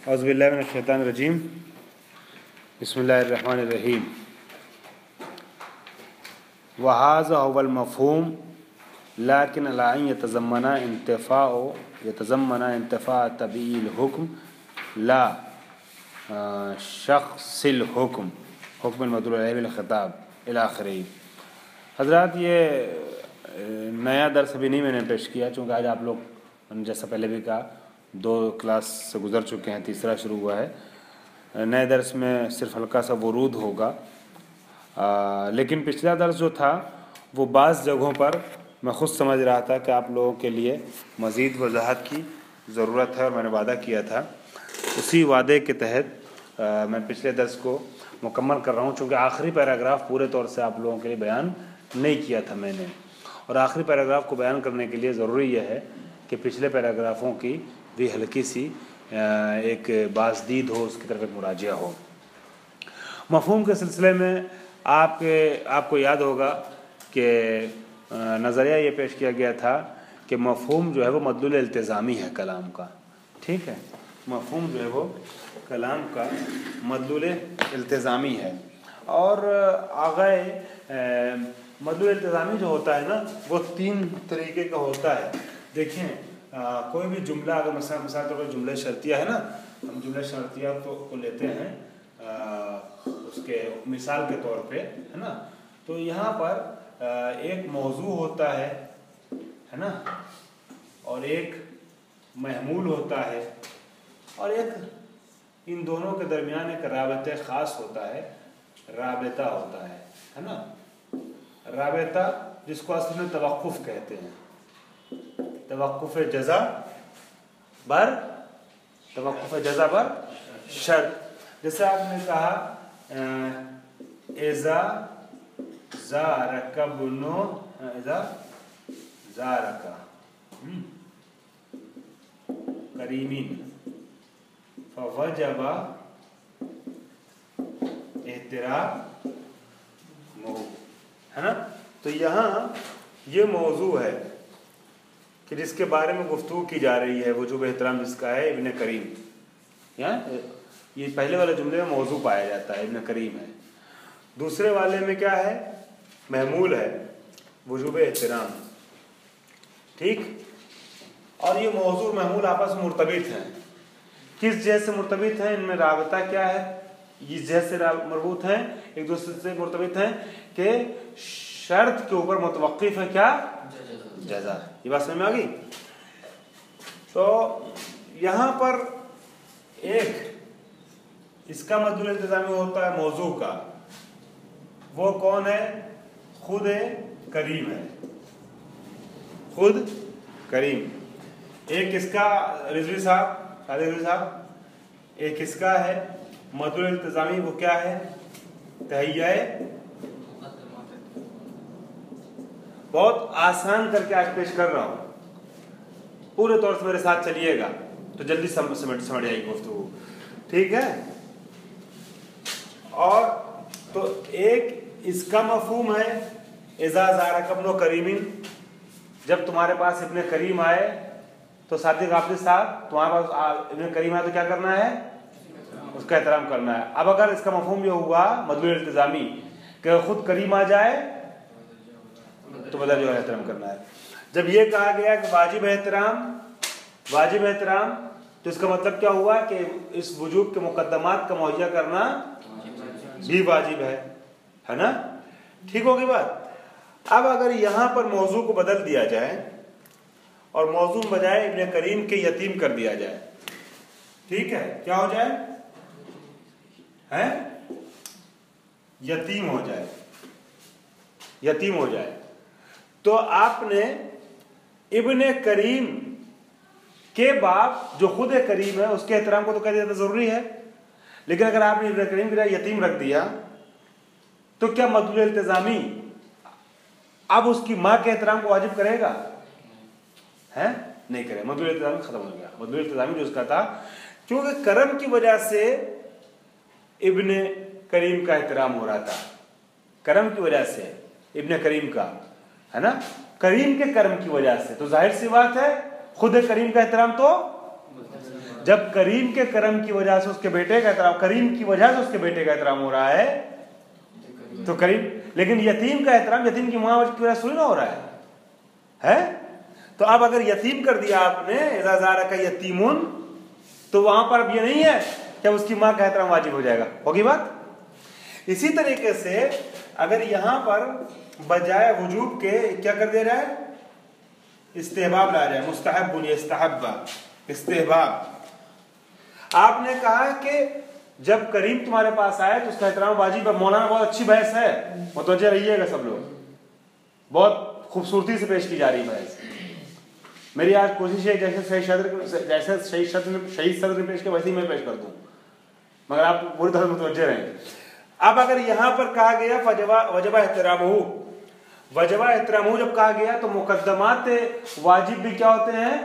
اعوذ باللہ من الشیطان الرجیم بسم اللہ الرحمن الرحیم وهذا هو المفهوم لكن لا ان يتضمن انتفاع طبيعي الحكم لا شخص الحكم حکم المدلول علیہ بالخطاب الی آخرہ۔ حضرات یہ نیا درس ابھی نہیں میں نے پیش کیا، چونکہ آج آپ لوگ جیسا پہلے بھی کہا 2 کلاس سے گزر چکے ہیں، تیسرا شروع ہوا ہے۔ نئے درس میں صرف ہلکا سا ورود ہوگا، لیکن پچھلا درس جو تھا وہ بعض جگہوں پر میں خود سمجھ رہا تھا کہ آپ لوگوں کے لیے مزید وضاحت کی ضرورت ہے، اور میں نے وعدہ کیا تھا، اسی وعدے کے تحت میں پچھلے درس کو مکمل کر رہا ہوں، چونکہ آخری پیراگراف پورے طور سے آپ لوگوں کے لیے بیان نہیں کیا تھا میں نے، اور آخری پیراگراف کو بیان کرنے کے لیے ضروری یہ ہے کہ پچھلے پیراگرافوں کی بھی ہلکی سی ایک بازدید ہو، اس کی طرف ایک مراجعہ ہو۔ مفہوم کے سلسلے میں آپ کو یاد ہوگا کہ نظریہ یہ پیش کیا گیا تھا کہ مفہوم جو ہے وہ مدلول التزامی ہے کلام کا، ٹھیک ہے، مفہوم جو ہے وہ کلام کا مدلول التزامی ہے، اور آگے مدلول التزامی جو ہوتا ہے نا وہ 3 طریقے کا ہوتا ہے۔ دیکھیں کوئی بھی جملہ اگر مثال طور پر جملہ شرطیہ ہے نا، ہم جملہ شرطیہ کو لیتے ہیں اس کے مثال کے طور پہ، ہے نا، تو یہاں پر ایک موضوع ہوتا ہے نا، اور ایک محمول ہوتا ہے، اور ایک ان دونوں کے درمیان ایک رابطہ خاص ہوتا ہے، رابطہ ہوتا ہے نا، رابطہ جس کو اصل میں توقف کہتے ہیں، توقف جزا بر شرط۔ جیسے آپ نے کہا اذا زارک کریمین فوجب احترامہ، ہے نا، تو یہاں یہ موضوع ہے کہ جس کے بارے میں گفتگو کی جا رہی ہے، وجوب احترام جس کا ہے ابن کریم، یہ پہلے والے جملے میں موضوع پایا جاتا ہے، ابن کریم ہے، دوسرے والے میں کیا ہے، محمول ہے، وجوب احترام، ٹھیک، اور یہ موضوع محمول آپس میں مرتبط ہیں۔ کس جہت سے مرتبط ہیں؟ ان میں رابطہ کیا ہے، اس جہت سے مربوط ہیں، ایک دوسرے سے مرتبط ہیں کہ شرط کے اوپر متوقف ہے کیا، جزا۔ یہ بات سمجھ میں آ گئی؟ تو یہاں پر ایک اس کا مدلول التزامی ہوتا ہے موضوع کا، وہ کون ہے؟ خود کریم ہے، خود کریم۔ ایک اس کا رضوی صاحب ایک اس کا ہے مدلول التزامی، وہ کیا ہے؟ تہیہ، بہت آسان کر کے آج پیش کر رہا ہوں، پورے طور سے میرے ساتھ چلیے گا تو جلدی سمجھ جائے گی گفتگو، ٹھیک ہے۔ اور تو ایک اس کا مفہوم ہے اذا زارک ابن کریم، جب تمہارے پاس ابن کریم آئے تو ساتھی غافل صاحب تمہارے پاس ابن کریم آئے تو کیا کرنا ہے؟ اس کا احترام کرنا ہے۔ اب اگر اس کا مفہوم یہ ہوا مدلول التزامی کہ خود کریم آ جائے تو بدل جو ہے احترام کرنا ہے۔ جب یہ کہا گیا کہ واجب احترام تو اس کا مطلب کیا ہوا کہ اس وجوب کے مقدمات کا مہیا کرنا بھی واجب ہے نا، ٹھیک ہوگی بات۔ اب اگر یہاں پر موضوع کو بدل دیا جائے اور موضوع بجائے ابن کریم کے یتیم کر دیا جائے، ٹھیک ہے، کیا ہو جائے؟ یتیم ہو جائے، تو آپ نے ابن کریم کے باپ جو خود کریم ہے اس کے احترام کو تو کہہ دینا ضروری ہے، لیکن اگر آپ نے ابن کریم کی جگہ یتیم رکھ دیا تو کیا مدلول التزامی اب اس کی ماں کے احترام کو واجب کرے گا؟ نہیں کرے، مدلول التزامی ختم ہو گیا۔ مدلول التزامی جو اس کا تھا، کیونکہ کرم کی وجہ سے ابن کریم کا احترام ہو رہا تھا، کرم کی وجہ سے ابن کریم کا، ہے نا، کریم کے کرم کی وجہ سے، تو ظاہر سی بات ہے خود کریم کا احترام تو جب کریم کے کرم کی وجہ سے اس کے بیٹے کا احترام، کریم کی وجہ سے اس کے بیٹے کا احترام ہو رہا ہے تو کریم، لیکن یتیم کا احترام یتیم کی ماں کی وجہ سے نہ ہو رہا ہے. تو اب اگر یتیم کر دیا آپ نے اذا زارک یتیمن، تو وہاں پر اب یہ نہیں ہے کہ اس کی ماں کا احترام واجب ہو جائے گا. ہوگی بات؟ اسی طریقے سے اگر یہاں پر بجائے وجوب کے کیا کر دیا جائے، استحباب لایا جائے، مستحب یستحب، استحباب. آپ نے کہا کہ جب کریم تمہارے پاس آئے تو اس کا احترام واجب ہے. مولانا بہت اچھی بحث ہے، متوجہ رہیے گا سب لوگ، بہت خوبصورتی سے پیش کی جا رہی بحث. میری آج کوشش ہے جیسے شہید صدر نے پیش کیا ویسے ہی میں پیش کر دوں، مگر آپ پوری طرح متوجہ رہیں. اب اگر یہاں پر کہا گیا وجب احترامہ، وجب احترامہ جب کہا گیا تو مقدمات واجب بھی کیا ہوتے ہیں،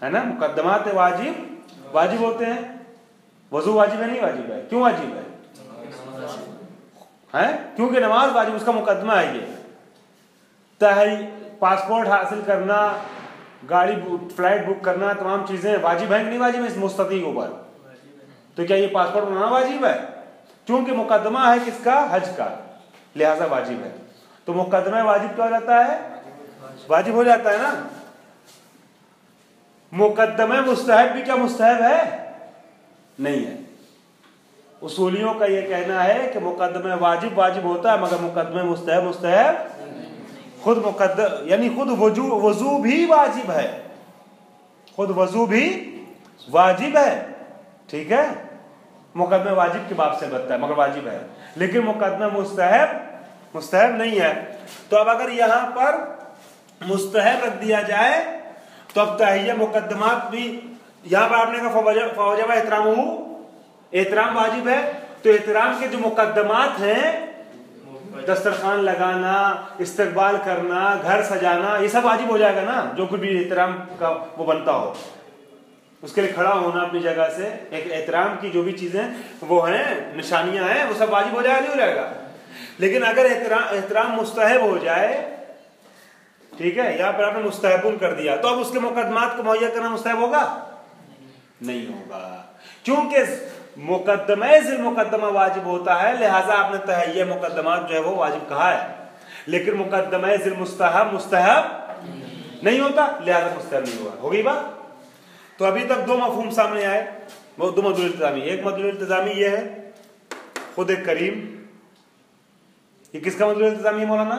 ہے نا، مقدمات واجب ہوتے ہیں. وضو واجب ہے نہیں واجب ہے؟ کیوں واجب ہے؟ کیونکہ نماز واجب، اس کا مقدمہ ہے. یہ پاسپورٹ حاصل کرنا، گاڑی فلائٹ بک کرنا، تمام چیزیں واجب ہیں کہ نہیں واجب ہے اس مستطیع کے اوپر؟ تو کیا یہ پاسپورٹ بنانا واجب ہے؟ کیونکہ مقدمہ ہے کس کا؟ حج کا، لہذا واجب ہے. تو مقدمہ واجب کیا ہو جاتا ہے؟ واجب ہو جاتا ہے نا. مقدمہ مستحب بھی کیا مستحب ہے؟ نہیں ہے. اصولیوں کا یہ کہنا ہے کہ مقدمہ واجب ہوتا ہے مگر مقدمہ مستحب خود یعنی خود وضو بھی واجب ہے، خود وضو بھی واجب ہے. ٹھیک ہے، مقدمہ واجب کے باب سے بتتا ہے مگر واجب ہے، لیکن مقدمہ مستحب نہیں ہے. تو اب اگر یہاں پر مستحب رکھ دیا جائے تو اب تحیہ مقدمات بھی، یہاں پر آپ نے کہا فوجب احترامہ، احترام واجب ہے، تو احترام کے جو مقدمات ہیں، دسترخوان لگانا، استقبال کرنا، گھر سجانا، یہ سب واجب ہو جائے گا نا. جو کچھ بھی احترام کا وہ بنتا ہو، اس کے لیے کھڑا ہونا اپنی جگہ سے، ایک احترام کی جو بھی چیزیں وہ ہیں، نشانیاں ہیں، وہ سب واجب ہو جائے نہیں ہو جائے گا. لیکن اگر احترام مستحب ہو جائے، ٹھیک ہے، یہاں پر آپ نے مستحبن کر دیا، تو اب اس کے مقدمات کو مہیا کرنا مستحب ہوگا؟ نہیں ہوگا، کیونکہ مقدمہ ذیل مقدمہ واجب ہوتا ہے، لہٰذا آپ نے تحیہ مقدمات جو ہے وہ واجب کہا ہے. لیکن مقدمہ ذیل مستحب نہیں ہوتا، لہٰذا مستحب نہیں ہوا. ہوگی بات؟ تو ابھی تک دو مفہوم سامنے آئے، وہ دو مدلول التزامی. ایک مدلول التزامی یہ ہے خود کریم، یہ کس کا مدلول التزامی ہے مولانا؟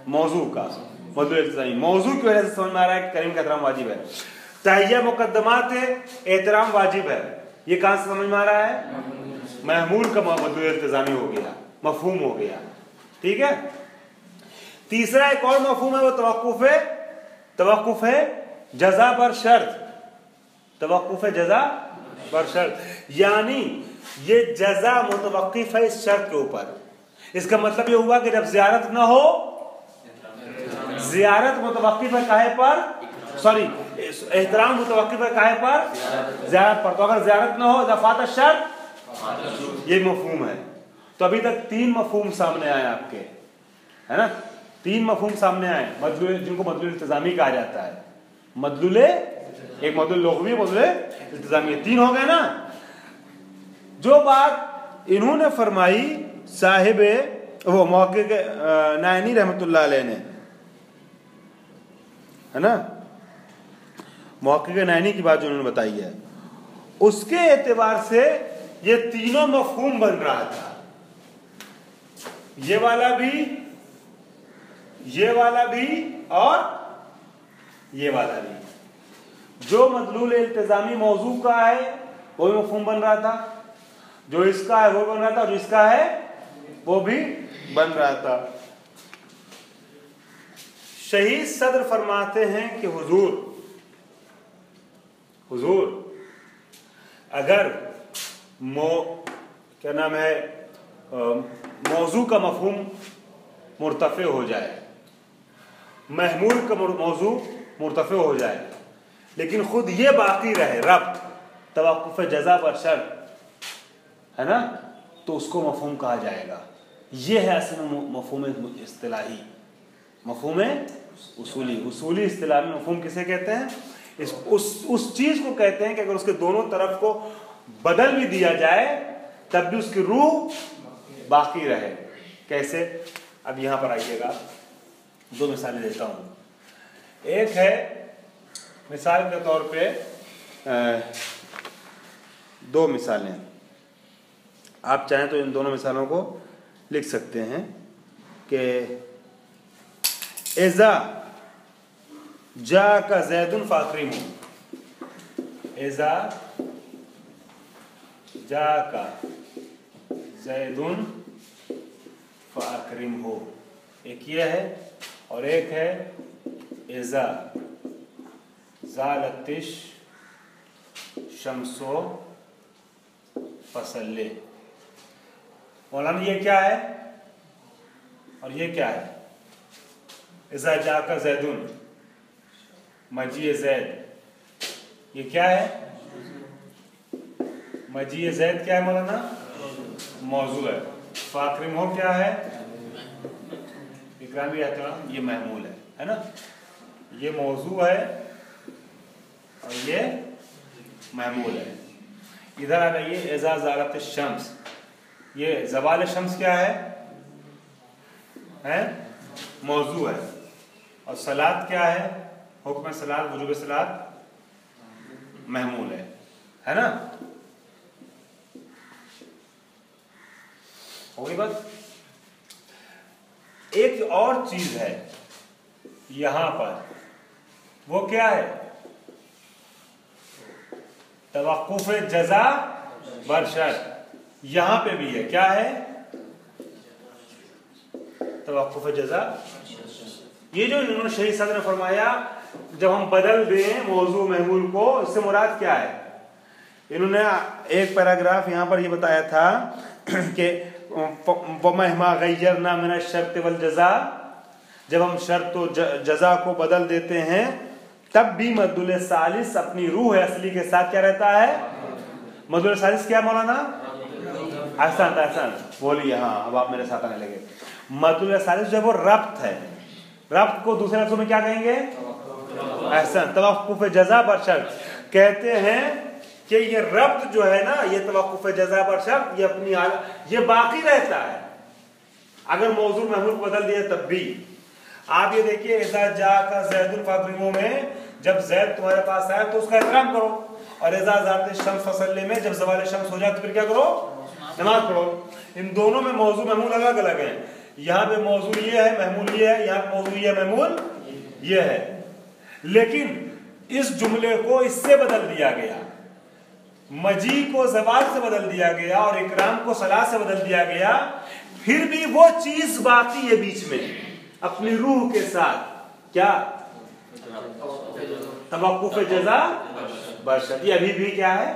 موضوع کا مدلول التزامی. موضوع کی وجہ سے سمجھ میں آ رہا ہے کہ کریم کا احترام واجب ہے. تحیہ مقدمات ہے، احترام واجب ہے، یہ کہاں سے سمجھ میں آ رہا ہے؟ محمول کا مدلول التزامی ہو گیا، مفہوم ہو گیا. ٹھیک ہے. تیسرا ایک اور مفہوم ہے، وہ توقف ہے جزا پر شرط. توقف ہے جزا پر شرط، یعنی یہ جزا متوقف ہے اس شرط کے اوپر. اس کا مطلب یہ ہوا کہ جب زیارت نہ ہو، زیارت متوقف ہے کاہے پر؟ احترام متوقف ہے کاہے پر؟ زیارت پر. تو اگر زیارت نہ ہو اضافات الشرط، یہ مفہوم ہے. تو ابھی تک تین مفہوم سامنے آئے آپ کے، ہے نا، تین مفہوم سامنے آئے جن کو مدلول التزامی کہا جاتا ہے. ایک مدلول لغوی، مدلول التزامی، تین ہو گئے نا. جو بات انہوں نے فرمائی صاحب وہ محقق نائنی رحمۃ اللہ علیہ نے، ہے نا، محقق نائنی کی بات جو انہوں نے بتائی ہے، اس کے اعتبار سے یہ تینوں مفہوم بن رہا تھا. یہ والا بھی اور یہ والا بھی. جو مدلول التزامی موضوع کا ہے وہ بھی مفہوم بن رہا تھا، جو اس کا ہے وہ بن رہا تھا، اور جو اس کا ہے وہ بھی بن رہا تھا. شہید صدر فرماتے ہیں کہ حضور اگر کیا نام ہے موضوع کا مفہوم مرتفع ہو جائے، محمول کا موضوع مرتفع ہو جائے، لیکن خود یہ باقی رہے ربط، توقف جزا پر شرط، ہے نا، تو اس کو مفہوم کہا جائے گا. یہ ہے اصل مفہوم اصطلاحی، مفہوم اصولی اصطلاح میں مفہوم کسے کہتے ہیں؟ اس چیز کو کہتے ہیں کہ اگر اس کے دونوں طرف کو بدل بھی دیا جائے تب بھی اس کی روح باقی رہے. کیسے؟ اب یہاں پر آئیے گا، دو مثالیں دیتا ہوں. ایک ہے مثال کے طور پہ دو مثالیں، آپ چاہیں تو ان دونوں مثالوں کو لکھ سکتے ہیں کہ اذا جاءک زید فاکرمہ، اذا جاءک زید فاکرمہ، ایک یہ ہے اور ایک ہے اذا زالت الشمس فصلی. مولانا یہ کیا ہے اور یہ کیا ہے؟ اذا جاءک زید، مجیء زید، یہ کیا ہے؟ مجیء زید کیا ہے مولانا؟ موضوع ہے. فاکرمہ کیا ہے؟ اکرامی احترام، یہ محمول ہے نا؟ یہ موضوع ہے اور یہ محمول ہے. ادھر آ جائیے، اذا زالت الشمس، یہ زوال شمس کیا ہے؟ موضوع ہے. اور صلاۃ کیا ہے؟ حکم صلاۃ، وجوب صلاۃ محمول ہے نا؟ ہوگی بات. ایک اور چیز ہے یہاں پر، وہ کیا ہے؟ توقف جزا برشرط. یہاں پہ بھی ہے، کیا ہے؟ توقف جزا. یہ جو انہوں نے شہید صدر نے فرمایا جب ہم بدل دیں موضوع محمول کو، اس سے مراد کیا ہے؟ انہوں نے ایک پیراگراف یہاں پر یہ بتایا تھا کہ وَمَهْمَا غَيَّرْنَا مِنَ الشَّرْطِ وَالْجَزَاءِ، جب ہم شرط و جزا کو بدل دیتے ہیں تب بھی مدلول ثالث اپنی روح اصلی کے ساتھ کیا رہتا ہے؟ مدلول ثالث کیا مولانا؟ احسن بولیے. ہاں اب آپ میرے ساتھ آنے لگے. مدلول ثالث جو ہے وہ ربط ہے. ربط کو دوسرے لفظوں میں کیا کہیں گے؟ احسن. توقف جزا پر شرط کہتے ہیں کہ یہ ربط جو ہے نا، یہ توقف جزا پر شرط، یہ اپنی حالت یہ باقی رہتا ہے اگر موضوع محمول کو بدل دیا تب بھی. آپ یہ دیکھیے، اذا جاءک زید فاکرمہ میں جب زید تمہارے پاس آئے تو اس کا احترام کرو، اور اذا زالت الشمس فصلی میں جب زوال شمس ہو جائے تو پھر کیا کرو؟ نماز پڑھو. ان دونوں میں موضوع محمول الگ الگ ہیں. یہاں پہ موضوع یہ ہے، محمول یہ ہے. یہاں پہ موضوع یہ، محمول یہ ہے. لیکن اس جملے کو اس سے بدل دیا گیا، مجیء کو زوال سے بدل دیا گیا اور اکرام کو صلاۃ سے بدل دیا گیا. پھر بھی وہ چیز باقی ہے بیچ میں اپنی روح کے ساتھ. کیا؟ توقف جزا برشرط. یہ ابھی بھی کیا ہے؟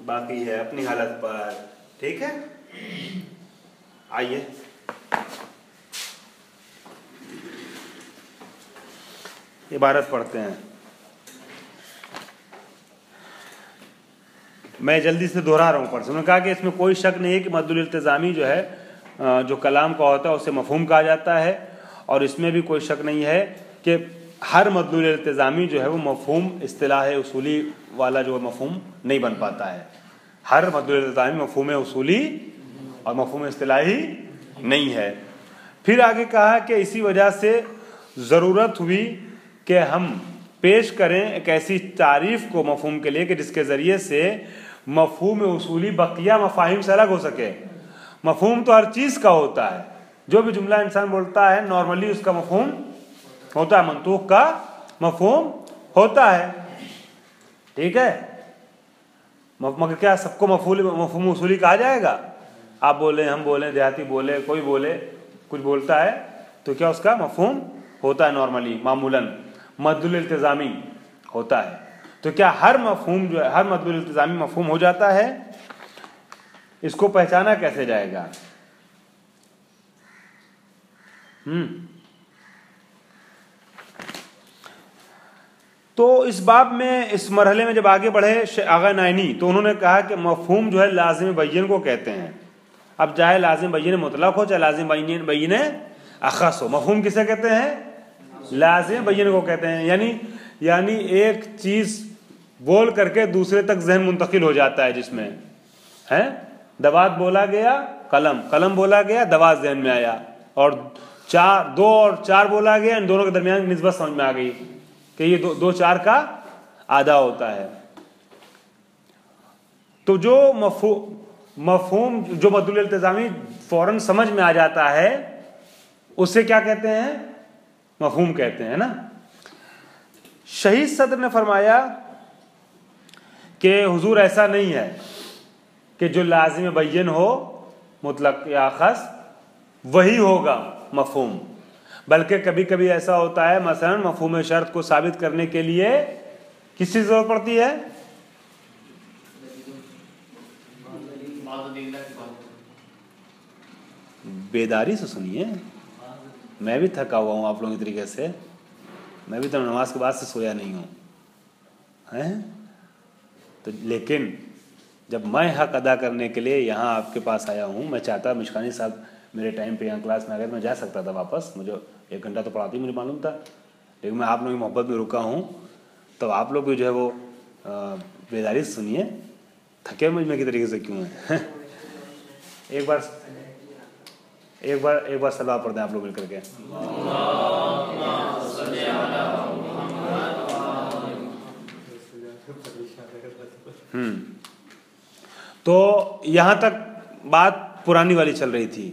باقی ہے اپنی حالت پر. ٹھیک ہے، آئیے عبارت پڑھتے ہیں. میں جلدی سے دہرا رہا ہوں پر سے. انہوں نے کہا کہ اس میں کوئی شک نہیں ہے کہ مد الالتزامی جو ہے جو کلام کا ہوتا ہے اسے مفہوم کہا جاتا ہے، اور اس میں بھی کوئی شک نہیں ہے کہ ہر مد الالتزامی جو ہے وہ مفہوم اصطلاح اصولی والا جو مفہوم نہیں بن پاتا ہے. ہر مد الالتزامی مفہوم اصولی اور مفہوم اصطلاحی نہیں ہے. پھر آگے کہا کہ اسی وجہ سے ضرورت ہوئی کہ ہم پیش کریں ایک ایسی تعریف کو مفہوم کے لیے کہ جس کے ذریعے سے مفہوم اصولی بقیہ مفاہیم سے الگ ہو سکے. مفہوم تو ہر چیز کا ہوتا ہے، جو بھی جملہ انسان بولتا ہے نارملی اس کا مفہوم ہوتا ہے، منطوق کا مفہوم ہوتا ہے. ٹھیک ہے، مگر کیا سب کو مفہوم اصولی کہا جائے گا؟ آپ بولیں، ہم بولیں، دیہاتی بولے، کوئی بولے، کچھ بولتا ہے تو کیا اس کا مفہوم ہوتا ہے نارملی معمولاً مد الالتزامی ہوتا ہے. تو کیا ہر مفہوم جو ہے ہر مد الالتزامی مفہوم ہو جاتا ہے؟ اس کو پہچانا کیسے جائے گا؟ تو اس باب میں اس مرحلے میں جب آگے بڑھے آغا نائنی تو انہوں نے کہا کہ مفہوم جو ہے لازم بین کو کہتے ہیں. اب چاہے لازم بین مطلق ہو چاہے لازم بین اخص ہو، مفہوم کسے کہتے ہیں؟ لازم بین کو کہتے ہیں، یعنی ایک چیز بول کر کے دوسرے تک ذہن منتقل ہو جاتا ہے، جس میں ہے دوات بولا گیا، قلم بولا گیا، دوات ذہن میں آیا، اور 2 اور 4 بولا گیا، ان دونوں کے درمیان نسبت سمجھ میں آ گئی کہ یہ 2 4 کا آدھا ہوتا ہے۔ تو جو مفہوم جو مدلول التزامی فوراً سمجھ میں آ جاتا ہے اسے کیا کہتے ہیں؟ مفہوم کہتے ہیں نا۔ شہید صدر نے فرمایا کہ حضور ایسا نہیں ہے کہ جو لازم بین ہو مطلق یا خاص وہی ہوگا مفہوم، بلکہ کبھی کبھی ایسا ہوتا ہے مثلا مفہوم شرط کو ثابت کرنے کے لیے کس چیز ضرورت پڑتی ہے؟ بیداری سے سنیے، میں بھی تھکا ہوا ہوں آپ لوگوں کی طریقے سے، میں بھی تو نماز کے بعد سے سویا نہیں ہوں، تو لیکن جب میں حق ادا کرنے کے لیے یہاں آپ کے پاس آیا ہوں، میں چاہتا مشکانی صاحب میرے ٹائم پہ یہاں کلاس میں اگر میں جا سکتا تھا واپس، مجھے 1 گھنٹہ تو پڑھاتی مجھے معلوم تھا، لیکن میں آپ لوگوں کی محبت میں رکا ہوں، تو آپ لوگ بھی جو ہے وہ بیداری سے سنیے، تھکے مجھ کی طریقے سے کیوں ہیں؟ ایک بار صلوات پڑھ دیں آپ لوگ مل کر کے۔ تو یہاں تک بات پرانی والی چل رہی تھی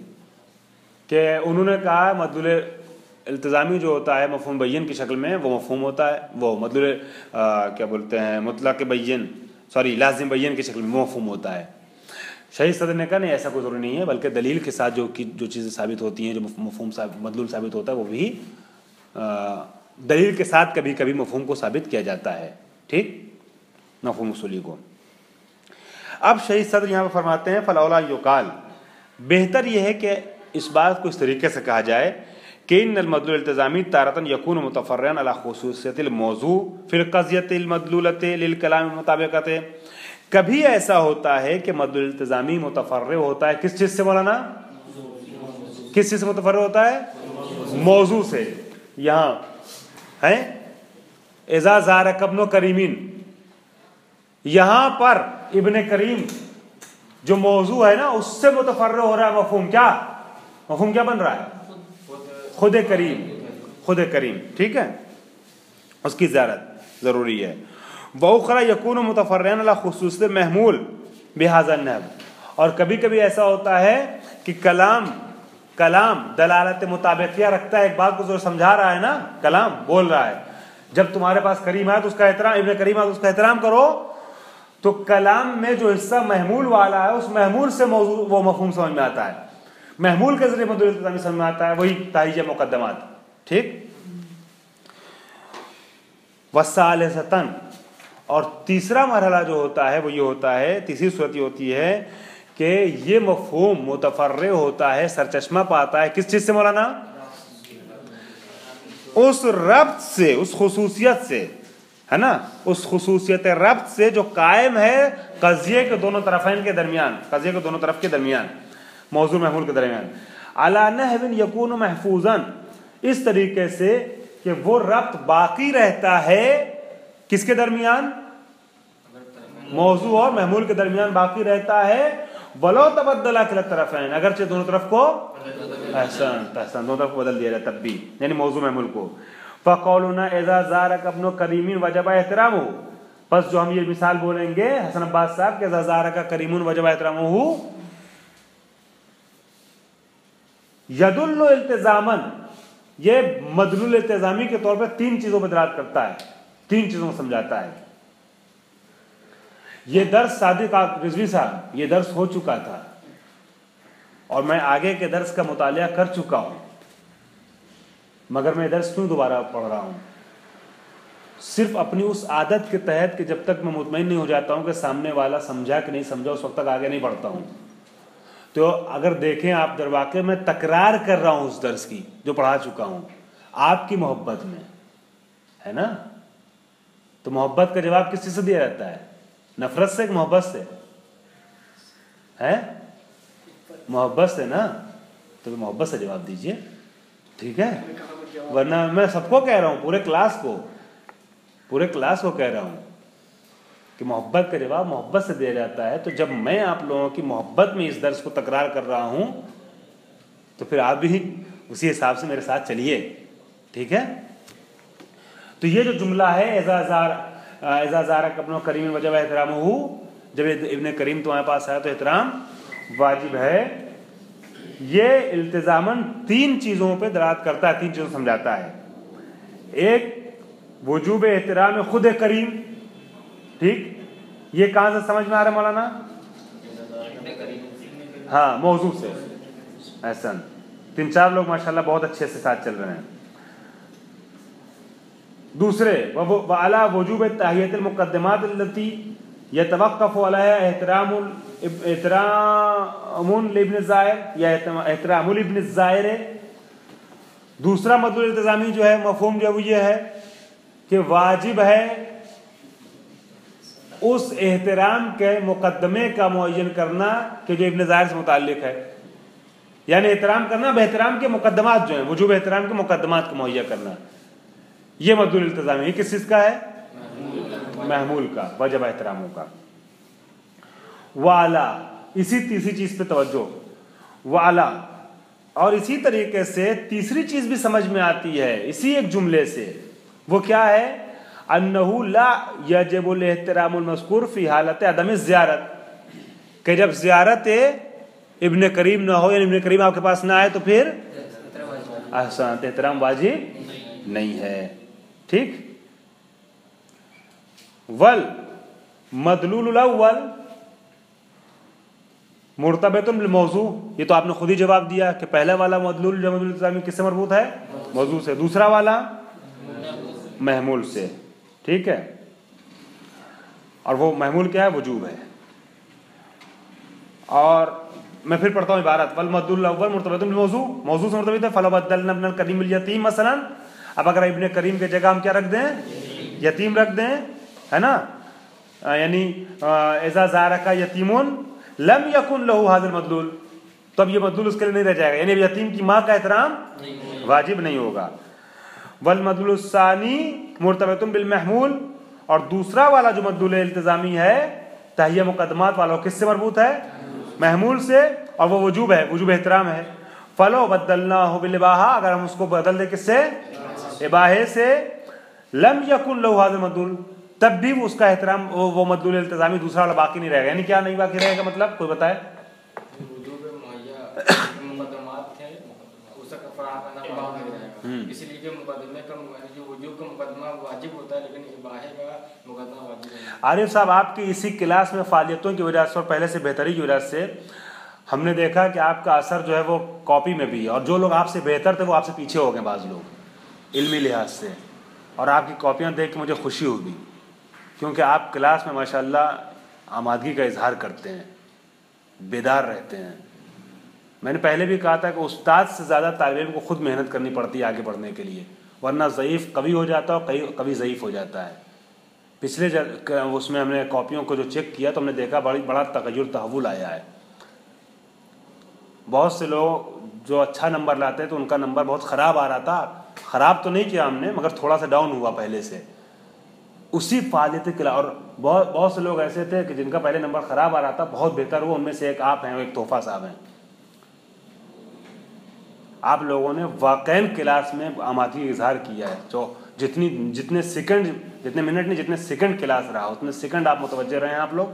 کہ انہوں نے کہا مدلول التزامی جو ہوتا ہے مفہوم بین کی شکل میں وہ مفہوم ہوتا ہے، وہ مدلول کیا بولتے ہیں مطلق بین لازم بین کی شکل میں وہ مفہوم ہوتا ہے۔ شہید صدر نے کہا نہیں ایسا کوئی ضروری نہیں ہے، بلکہ دلیل کے ساتھ جو چیزیں ثابت ہوتی ہیں، جو مفہوم مدلول ثابت ہوتا ہے وہ بھی دلیل کے ساتھ کبھی کبھی مفہوم کو ثابت کیا جاتا ہے، ٹھیک، مفہوم اصولی کو۔ اب شہید صدر یہاں پہ فرماتے ہیں فلولا یقال، بہتر یہ ہے کہ اس بات کو اس طریقے سے کہا جائے کہ ان المدلول التزامی تارتاً یکون متفرعا علی خصوصیت الموضوع فی القضیۃ المدلولۃ للکلام المطابقۃ، کبھی ایسا ہوتا ہے کہ مدلول التزامی متفرع ہوتا ہے کس چیز سے مولانا؟ کس چیز سے متفرع ہوتا ہے؟ موضوع سے۔ یہاں ہے اذا زارک ابن کریمین، یہاں پر ابن کریم جو موضوع ہے نا اس سے متفرع ہو رہا ہے مفہوم کیا بن رہا ہے؟ خود کریم، ٹھیک ہے، اس کی زیارت ضروری ہے۔ وَأُخْرَى يَكُونُ مُتَفَرِّعًا عَلَى خُصُوصِ محمول بِهَذَا النَّحْوِ، اور کبھی کبھی ایسا ہوتا ہے کہ کلام دلالت مطابقیہ رکھتا ہے، ایک بات کو ضرور سمجھا رہا ہے نا، کلام بول رہا ہے، جب تمہارے پاس کریم ہے تو اس کا احترام، ابن کریم ہے تو اس کا احترام کرو، تو کلام میں جو حصہ محمول والا ہے اس محمول سے موضوع وہ مفہوم سمجھ میں آتا ہے، محمول کے ذریعے مدلول التزامی سمجھ میں آتا ہے، وہی تاہیج مقدمات، ٹھیک۔ وَالثَّالِثَةً، اور تیسرا مرحلہ جو ہوتا ہے وہ یہ ہوتا ہے، تیسری صورت یہ ہوتی ہے کہ یہ مفہوم متفرع ہوتا ہے، سرچشمہ پاتا ہے کس چیز سے مولانا؟ اس ربط سے، اس خصوصیت سے، ہے نا، اس خصوصیت ربط سے جو قائم ہے قضیے کے دونوں طرفین کے درمیان، قضیے کے دونوں طرف کے درمیان، موضوع محمول کے درمیان، علی نحو یکون محفوظا، اس طریقے سے کہ وہ ربط باقی رہتا ہے کس کے درمیان؟ موضوع اور محمول کے درمیان باقی رہتا ہے، ولو تبدلا کلا الطرفین، اگرچہ دونوں طرف کو احسن دونوں طرف کو بدل دیا جائے تب بھی، یعنی موضوع محمول کو۔ فقولنا اذا زارک ابن کریم وجب احترامہ، پس جو ہم یہ مثال بولیں گے حسن عباس صاحب کہ اذا زارک کریم وجب احترامہ، یدل التزاما، یہ مدلول التزامی کے طور پر 3 چیزوں پر دلالت کرتا ہے، 3 چیزوں کو سمجھاتا ہے۔ یہ درس صادق رضوی صاحب یہ درس ہو چکا تھا اور میں آگے کے درس کا مطالعہ کر چکا ہوں، مگر میں درس کیوں دوبارہ پڑھ رہا ہوں؟ صرف اپنی اس عادت کے تحت کہ جب تک میں مطمئن نہیں ہو جاتا ہوں کہ سامنے والا سمجھا کہ نہیں سمجھا اس وقت تک آگے نہیں بڑھتا ہوں۔ تو اگر دیکھیں آپ در واقع میں تکرار کر رہا ہوں اس درس کی جو پڑھا چکا ہوں آپ کی محبت میں، ہے نا، تو محبت کا جواب کس چیز سے دیا جاتا ہے؟ نفرت سے کہ محبت سے؟ ہے محبت سے نا، تو محبت سے جواب دیجئے، ٹھیک ہے، ورنہ میں سب کو کہہ رہا ہوں، پورے کلاس کو کہہ رہا ہوں کہ محبت کا جواب محبت سے دیا جاتا ہے. تو جب میں آپ لوگوں کی محبت میں اس درس کو تکرار کر رہا ہوں تو پھر آپ بھی اسی حساب سے میرے ساتھ چلیے، ٹھیک ہے. تو یہ جو جملہ ہے اذا زارک ابن کریم وجب احترامہ، جب ابن کریم تمہارے پاس آیا تو احترام واجب ہے، یہ التزاماً 3 چیزوں پہ دلالت کرتا ہے، 3 چیزوں سمجھاتا ہے. ایک وجوب احترام خود کریم، ٹھیک، یہ کہاں سے سمجھ میں آ رہا ہے مولانا؟ ہاں، موضوع سے. احسن، 3-4 لوگ ماشاءاللہ بہت اچھے سے ساتھ چل رہے ہیں. دوسرے وعلی وجوب تحیۃ المقدمات التي يتوقف علیہا احترام لابن الزائر یا احترام لابن الزائر. دوسرا مدلول التزامی جو ہے، مفہوم جو وہ یہ ہے کہ واجب ہے اس احترام کے مقدمے کا معین کرنا کہ جو ابن زائر سے متعلق ہے، یعنی احترام کرنا باحترام کے مقدمات جو ہیں، وجوب احترام کے مقدمات کو مہیا کرنا. یہ مدلول التزامی، یہ کس چیز کا ہے؟ محمول کا، وجب احتراموں کا. وعلا، اسی تیسری چیز پہ توجہ، وعلا. اور اسی طریقے سے تیسری چیز بھی سمجھ میں آتی ہے اسی ایک جملے سے، وہ کیا ہے؟ انہ لا یجب الاحترام المذکور فی حالت عدم زیارت، کہ جب زیارت ابن کریم نہ ہو، یعنی ابن کریم آپ کے پاس نہ آئے تو پھر احسان احترام واجب نہیں ہے، ٹھیک. ول مدلول الاول مرتبط بالموضوع، یہ تو آپ نے خود ہی جواب دیا کہ پہلا والا مدلول جو مدلول التزامی کس سے مربوط ہے؟ موضوع سے. دوسرا والا محمول سے، ٹھیک ہے. اور وہ محمول کیا ہے؟ وجوب ہے. اور میں پھر پڑھتا ہوں عبارت. والمدلول الاول مرتبط بالموضوع، موضوع سے مرتبط ہے. فلو بدلنا ابن الکریم الیتیم مثلا، اب اگر ابن کریم کی جگہ ہم کیا رکھ دیں؟ یتیم رکھ دیں، ہے نا. یعنی اذا زارک یتیم لم یکن لہ ھذا المدلول، تو اب یہ مدلول اس کے لیے نہیں رہ جائے گا، یعنی یتیم کی ماں کا احترام واجب نہیں ہوگا. والمدلول الثانی مرتبط بالمحمول، اور دوسرا والا جو مدلول التزامی ہے تہیہ مقدمات والا، کس سے مربوط ہے؟ محمول سے، اور وہ وجوب ہے، وجوب احترام ہے. فلو بدلناہ بالاباحہ، اگر ہم اس کو بدل دیں کس سے؟ اباحے سے. لم یکن لہ ھذا المدلول، تب بھی اس کا احترام وہ مدلول التزامی دوسرا والا باقی نہیں رہے گا. یعنی کیا نہیں باقی رہے گا؟ مطلب کوئی بتائے. وجوب مقدمات تھے، اس کا کفارہ باقی رہے گا، اسی لیے کہ مقدمے کا جو وجوب کا مقدمہ واجب ہوتا ہے لیکن اباحے کا مقدمہ واجب نہیں. عارف صاحب، آپ کی اسی کلاس میں فعالیتوں کی وجہ سے اور پہلے سے بہتری کی وجہ سے ہم نے دیکھا کہ آپ کا اثر جو ہے وہ کاپی میں بھی ہے، اور جو لوگ آپ سے بہتر تھے وہ آپ سے پیچھے ہو گئے بعض لوگ علمی لحاظ سے. اور آپ کی کاپیاں دیکھ کے مجھے خوشی ہوگی، کیونکہ آپ کلاس میں ماشاءاللہ آمادگی کا اظہار کرتے ہیں، بیدار رہتے ہیں. میں نے پہلے بھی کہا تھا کہ استاد سے زیادہ طالب علم کو خود محنت کرنی پڑتی ہے آگے بڑھنے کے لیے، ورنہ ضعیف کبھی ہو جاتا ہے اور کبھی ضعیف ہو جاتا ہے. پچھلے اس میں ہم نے کاپیوں کو جو چیک کیا تو ہم نے دیکھا بڑا تغیر تحول آیا ہے. بہت سے لوگ جو اچھا نمبر لاتے تو ان کا نمبر بہت خراب آ رہا تھا. خراب تو نہیں کیا ہم نے، مگر تھوڑا سا ڈاؤن ہوا پہلے سے اسی فعالیت کے. اور بہت سے لوگ ایسے تھے کہ جن کا پہلے نمبر خراب آ رہا تھا، بہت بہتر ہوا. ان میں سے ایک آپ ہیں، ایک تحفہ صاحب ہیں. آپ لوگوں نے واقعی کلاس میں آمادگی اظہار کیا ہے. جو جتنے منٹ نہیں، جتنے سیکنڈ کلاس رہا اتنے سیکنڈ آپ متوجہ رہے ہیں آپ لوگ،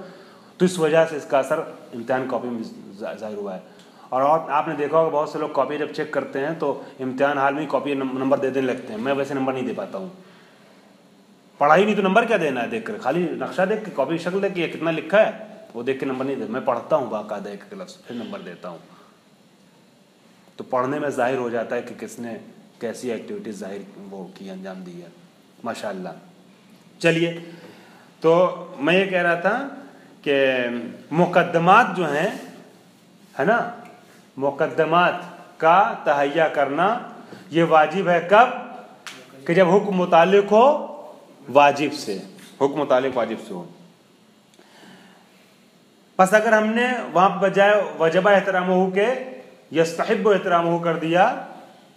تو اس وجہ سے اس کا اثر امتحان کاپی میں ظاہر ہوا ہے. اور آپ نے دیکھا ہوگا بہت سے لوگ کاپی جب چیک کرتے ہیں تو امتحان حال میں ہی کاپی نمبر دے دینے لگتے ہیں. میں ویسے نمبر نہیں دے پاتا ہوں، پڑھائی نہیں تو نمبر کیا دینا ہے؟ دیکھ کر خالی نقشہ دیکھ کے، کاپی شکل دیکھ کے یہ کتنا لکھا ہے وہ دیکھ کے نمبر نہیں دے. میں پڑھتا ہوں باقاعدہ ایک کلاس پھر نمبر دیتا ہوں. تو پڑھنے میں ظاہر ہو جاتا ہے کہ کس نے کیسی ایکٹیویٹیز وہ کی، انجام دی ہے ماشاءاللہ. چلیے، تو میں یہ کہہ رہا تھا کہ مقدمات جو ہیں، ہے نا، مقدمات کا تہیہ کرنا یہ واجب ہے. کب؟ کہ جب حکم متعلق ہو واجب سے، حکم متعلق واجب سے ہو. پس اگر ہم نے وہاں بجائے وجب احترامہ کے یستحب احترامہ کر دیا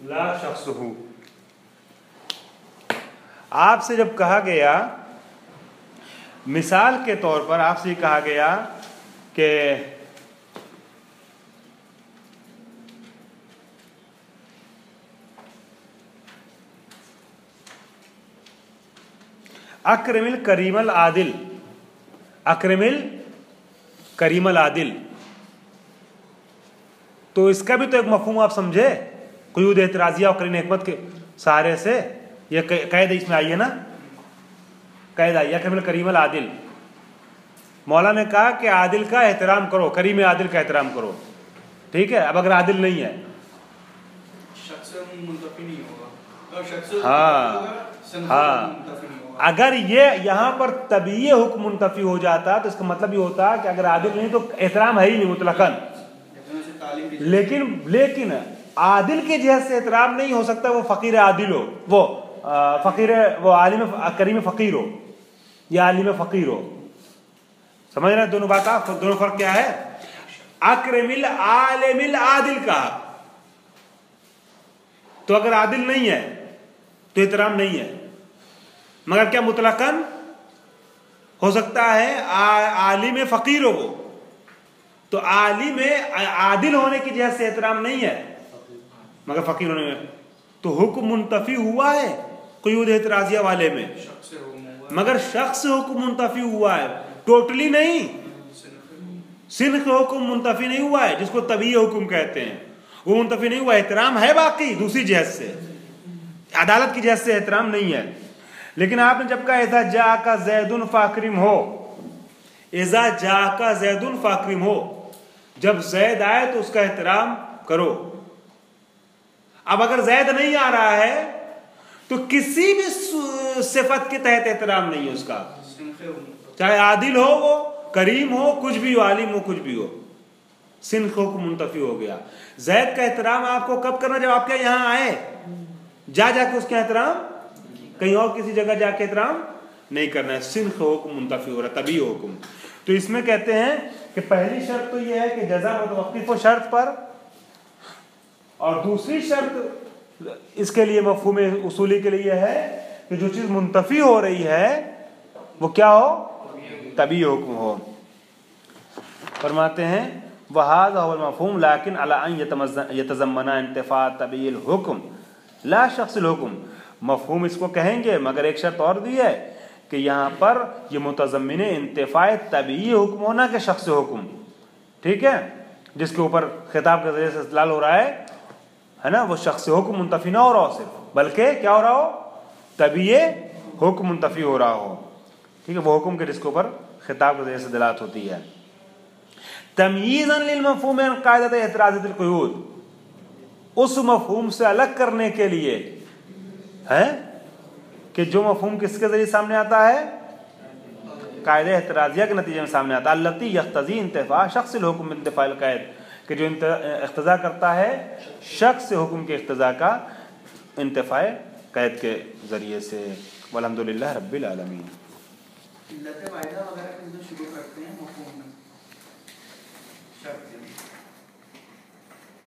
لا شخصہ. آپ سے جب کہا گیا مثال کے طور پر آپ سے یہ کہا گیا کہ اکرم الکریم العادل، اکرم الکریم العادل، تو اس کا بھی تو ایک مفہوم آپ سمجھے قیود اعتراضیہ اور قرین حکمت کے سہارے سے. یہ قید اس میں آئی ہے نا، قید آئی اکرم الکریم العادل. مولا نے کہا کہ عادل کا احترام کرو، کریم عادل کا احترام کرو. ٹھیک ہے. اب اگر عادل نہیں ہے شخص منتفی نہیں ہوگا، اور شخص ہاں اگر یہ یہاں پر طبیعی حکم منتفی ہو جاتا تو اس کا مطلب یہ ہوتا کہ اگر عادل نہیں تو احترام ہے ہی نہیں مطلقاً. لیکن عادل کے جہت سے احترام نہیں ہو سکتا، وہ فقیر عادل ہو، وہ فقیر، وہ عالم کریم فقیر ہو یا عالم فقیر ہو. سمجھ رہے ہیں دونوں بات؟ آپ دونوں فرق کیا ہے؟ اکرم العالم العادل کا تو اگر عادل نہیں ہے تو احترام نہیں ہے، مگر کیا مطلقاً ہو سکتا ہے عالم فقیر ہو، وہ تو عالم عادل ہونے کی جہت سے احترام نہیں ہے مگر فقیر ہونے میں. تو حکم منتفی ہوا ہے قیود اعتراضیہ والے میں، مگر شخص حکم منتفی ہوا ہے، ٹوٹلی نہیں. صنف حکم منتفی نہیں ہوا ہے جس کو طبیعی حکم کہتے ہیں، وہ منتفی نہیں ہوا. احترام ہے باقی دوسری جہت سے، عدالت کی جہت سے احترام نہیں ہے. لیکن آپ نے جب کہا اذا جاءک زید فاکرم ہو، اذا جاءک زید فاکرم ہو، جب زید آئے تو اس کا احترام کرو. اب اگر زید نہیں آ رہا ہے تو کسی بھی صفت کے تحت احترام نہیں ہے اس کا، چاہے عادل ہو، وہ کریم ہو، کچھ بھی ہو، عالم ہو، کچھ بھی ہو. صنف حکم منتفی ہو گیا. زید کا احترام آپ کو کب کرنا؟ جب آپ کے یہاں آئے. جا کے اس کا احترام کہیں اور کسی جگہ جا کے احترام نہیں کرنا ہے. صنف حکم منتفی ہو رہا ہے، طبیعی حکم. تو اس میں کہتے ہیں کہ پہلی شرط تو یہ ہے کہ جزا متوقف ہو شرط پر، اور دوسری شرط اس کے لیے مفہوم اصولی کے لیے ہے کہ جو چیز منتفی ہو رہی ہے وہ کیا ہو؟ طبیعی حکم ہو. فرماتے ہیں وَهَذَا هُوَ الْمَفْهُومُ لَكِنْ عَلَىٰ أَنْ يَتَضَمَّنَ انتفاء طبیعی الحکم لا شخص الحکم. مفہوم اس کو کہیں گے مگر ایک شرط اور دی ہے کہ یہاں پر یہ متضمن انتفاع طبیعی حکم ہونا کہ شخص حکم. ٹھیک ہے. جس کے اوپر خطاب کے ذریعے سے استدلال ہو رہا ہے نا، وہ شخص حکم منتفی نہ ہو رہا ہو صرف، بلکہ کیا ہو رہا ہو؟ طبیعی حکم منتفی ہو رہا ہو. ٹھیک ہے. وہ حکم کے جس کے اوپر خطاب کے ذریعے سے دلالت ہوتی ہے. تمییزا للمفہوم عن قاعدۃ اعتراض القیود، اس مفہوم سے الگ کرنے کے لیے ہے کہ جو مفہوم کس کے ذریعے سامنے آتا ہے؟ قاعدہ اعتراضیہ کے نتیجے میں سامنے آتا ہے. التی یقتضی انتفاع شخص الحکم بانتفاع القید، کہ جو اقتضا کرتا ہے شخص حکم کے اقتضا کا انتفاع قید کے ذریعے سے. والحمدللہ رب العالمین. علت واحدہ وغیرہ شروع کرتے ہیں مفہوم میں شرط